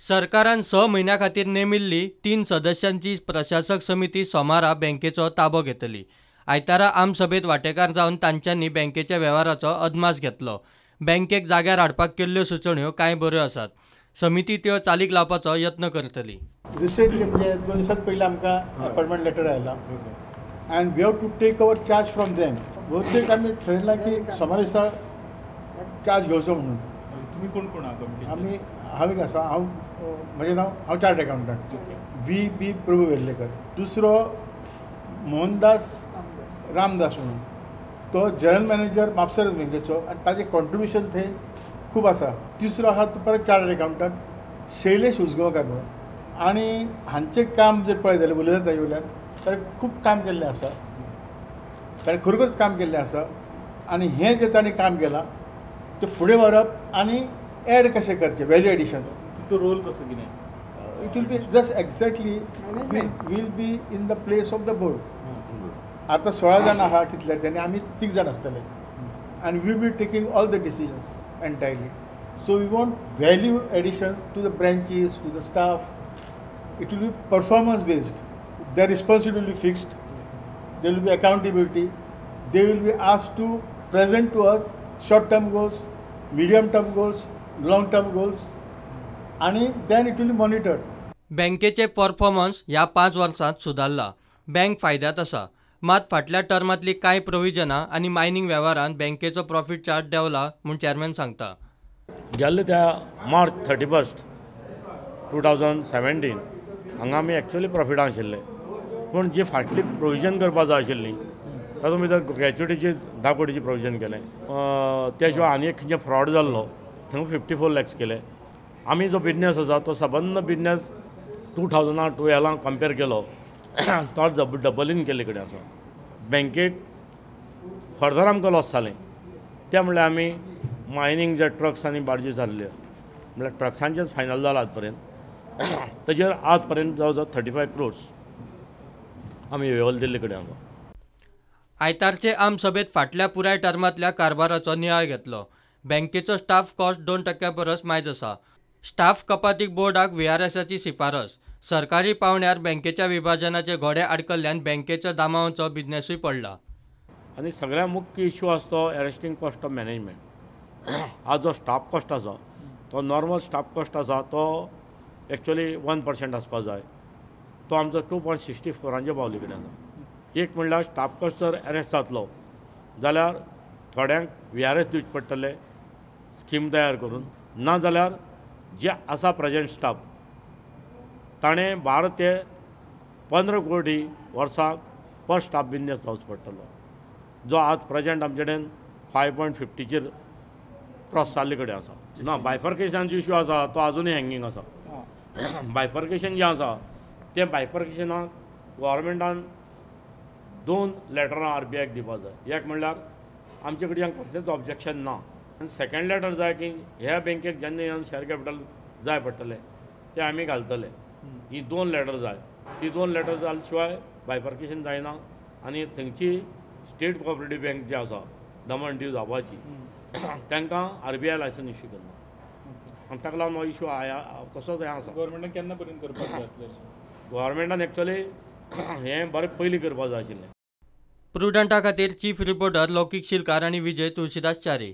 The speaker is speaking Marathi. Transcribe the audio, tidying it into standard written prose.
सरकारान 6 महिन्यां खातीर नेमिल्ली 3 सदस्यांची प्रशासक समिती सोमारा बँकेचो ताबो घेतली। आयतारा आमसभेत वांटेकार जावन तांच्यांनी बँकेच्या वेव्हाराचो अदमास घेतलो। बँकेक जाग्यार हाडपाक केल्ल्यो सुचोवण्यो कांय बऱ्यो आसात। समिती त्यो चालीक लावपाचो यत्न करतली। रिसेंटली म्हणजे 2 दिसां पयलीं आमकां अपॉइंटमेंट लेटर आयला and we have to take our charge from them. बहुतेक आमी ठरयलां की सोमारा दिसा चार्ज घेवचो म्हणून। तुम्ही कोण कोण आहा? आमी हांव एक आसा, म्हजें नांव हांव चार्ट अकाउंटंट व्ही बी प्रभू वेर्लेकर। दुसरो मोहनदास रामदास म्हणून, तो जनरल मॅनेजर म्हापसा बँकेचो आनी ताजें कॉन्ट्रिब्युशन थंय खूब आसा। तिसरो आहा तो परत चार्ट अकाउंटंट शैलेश उजगांवकार म्हणून। आनी हांचें काम जर पळयत जाल्यार उलयता ताजे वयल्यान ताणें खूब काम केल्लें आसा, ताणें खरोखरच काम केल्लें आसा। आनी हें जें ताणें काम केलां तें फुडें व्हरप आनी एड कशें करचें, व्हॅल्यू एडिशन। तुमचो रोल कसो कितें? It will be just exactly will be in the place of the board. आतां 16 जाण आहा कितले तेणी, आमी 3 जाण आसतले आनी we be taking all the decisions entirely. So we want value addition to the branches, to the staff. It will be performance based, the responsibility fixed, there will be accountability, they will be asked to present to us short term goals, medium term goals, long term goals, आणि then it will be monitored. बँकेचे परफॉर्मन्स ह्या 5 वर्सांत सुदारला। बँक फायद्यात आसा, मात फाटल्या टर्मातली कांय प्रोविजनां आनी मायनिंग वेव्हारांत बँकेचो प्रॉफिट चार्ट देंवला म्हूण चेअरमॅन सांगता। गेल्ले त्या मार्च 31, 2017 हांगा आमी एक्चुअली प्रॉफिटां आशिल्ले, पूण जी फाटली प्रोविजन करपा जाय आशिल्ली तातूंत भितर ग्रॅच्युटीची 10 कोटीची प्रोविजन केलें। त्या शिवाय आनी एक फ्रॉड जाल्लो, थंय 54 लॅक्स केले। आमी जो बिजनेस आसा तो सबंद बिजनेस 2012 कंपेर केलो तो डबलीन केल्ले कडेन आसा। बँकेक फर्दर आमकां लॉस जालें, तें म्हणल्यार आमी मायनींग जे ट्रक्स आनी बार्जीस जाल्ल्यो, म्हणल्यार ट्रक्सांचेच फायनल जाला आज पर्यंत। ताजेर आज पर्यंत जवळ जवळ 35 crores आमी वेवल दिल्ले कडेन आसा। आयतारचे आमसभेत फाटल्या पुराय टर्मातल्या कारभाराचो नियाळ घेतलो। बँकेचो स्टाफ कॉस्ट 2% परस मायज आसा। स्टाफ कपातीक बोर्डाक VRSची शिफारस। सरकारी पावण्यार बँकेच्या विभाजनाचे घोडे आडकल्ल्यान बँकेचो दामावचो बिजनेसूय पडला। आनी सगळ्यात मुख्य इश्यू आसा तो एरेस्टिंग कॉस्ट ऑफ मॅनेजमेंट। आज जो स्टाफ कॉस्ट आसा तो नॉर्मल स्टाफ कॉस्ट आसा तो एक्चुअली 1% आसपाक जाय, तो आमचो 2.64 पावले कडेन आसा। एक म्हणल्यार स्टाफ कॉस्ट जर एरेस्ट जातलो जाल्यार थोड्यांक VRS दिवचे पडटले स्कीम तयार करून, ना जाल्यार जे आसा प्रेजेंट स्टाफ ताणें 12 ते 15 कोटी वर्साक पर स्टाफ बिजनेस जावचो पडटलो, जो आज प्रेजेंट आमचे कडेन 5.50 क्रॉस जाल्ले कडेन आसा। ना, बायफर्केशनाचो इश्यू आसा तो आजुनूय हँगींग आसा। बायफर्केशन जें आसा तें बायफर्केशनाक गव्हर्मेंटान 2 लेटरां RBIक दिवपाक जाय। एक म्हणल्यार आमचे कडेन कसलेंच ऑब्जेक्शन ना, आनी सेकंड लेटर जाय की ह्या बँकेक जेन्ना शेअर कॅपिटल जाय पडटलें तें आमी घालतले। ही 2 लेटर जाय, ती 2 लेटर जाले शिवाय बायफर्केशन जायना आनी थंयची स्टेट कोऑपरेटीव बँक जी आसा दमण दीव जावपाची तांकां RBI लायसन इश्यू करना, आनी ताका लागून हो इश्यू तसोच हें आसा। गव्हर्मेंटान केन्ना पर्यंत करपाक जाय आसलें? गव्हर्मेंटान एक्चुअली हें बरें पयलीं करपाक जाय आशिल्लें। प्रुडंटा खातीर चीफ रिपोर्टर लौकीक शिलकार आनी विजय तुळशीदास च्यारी।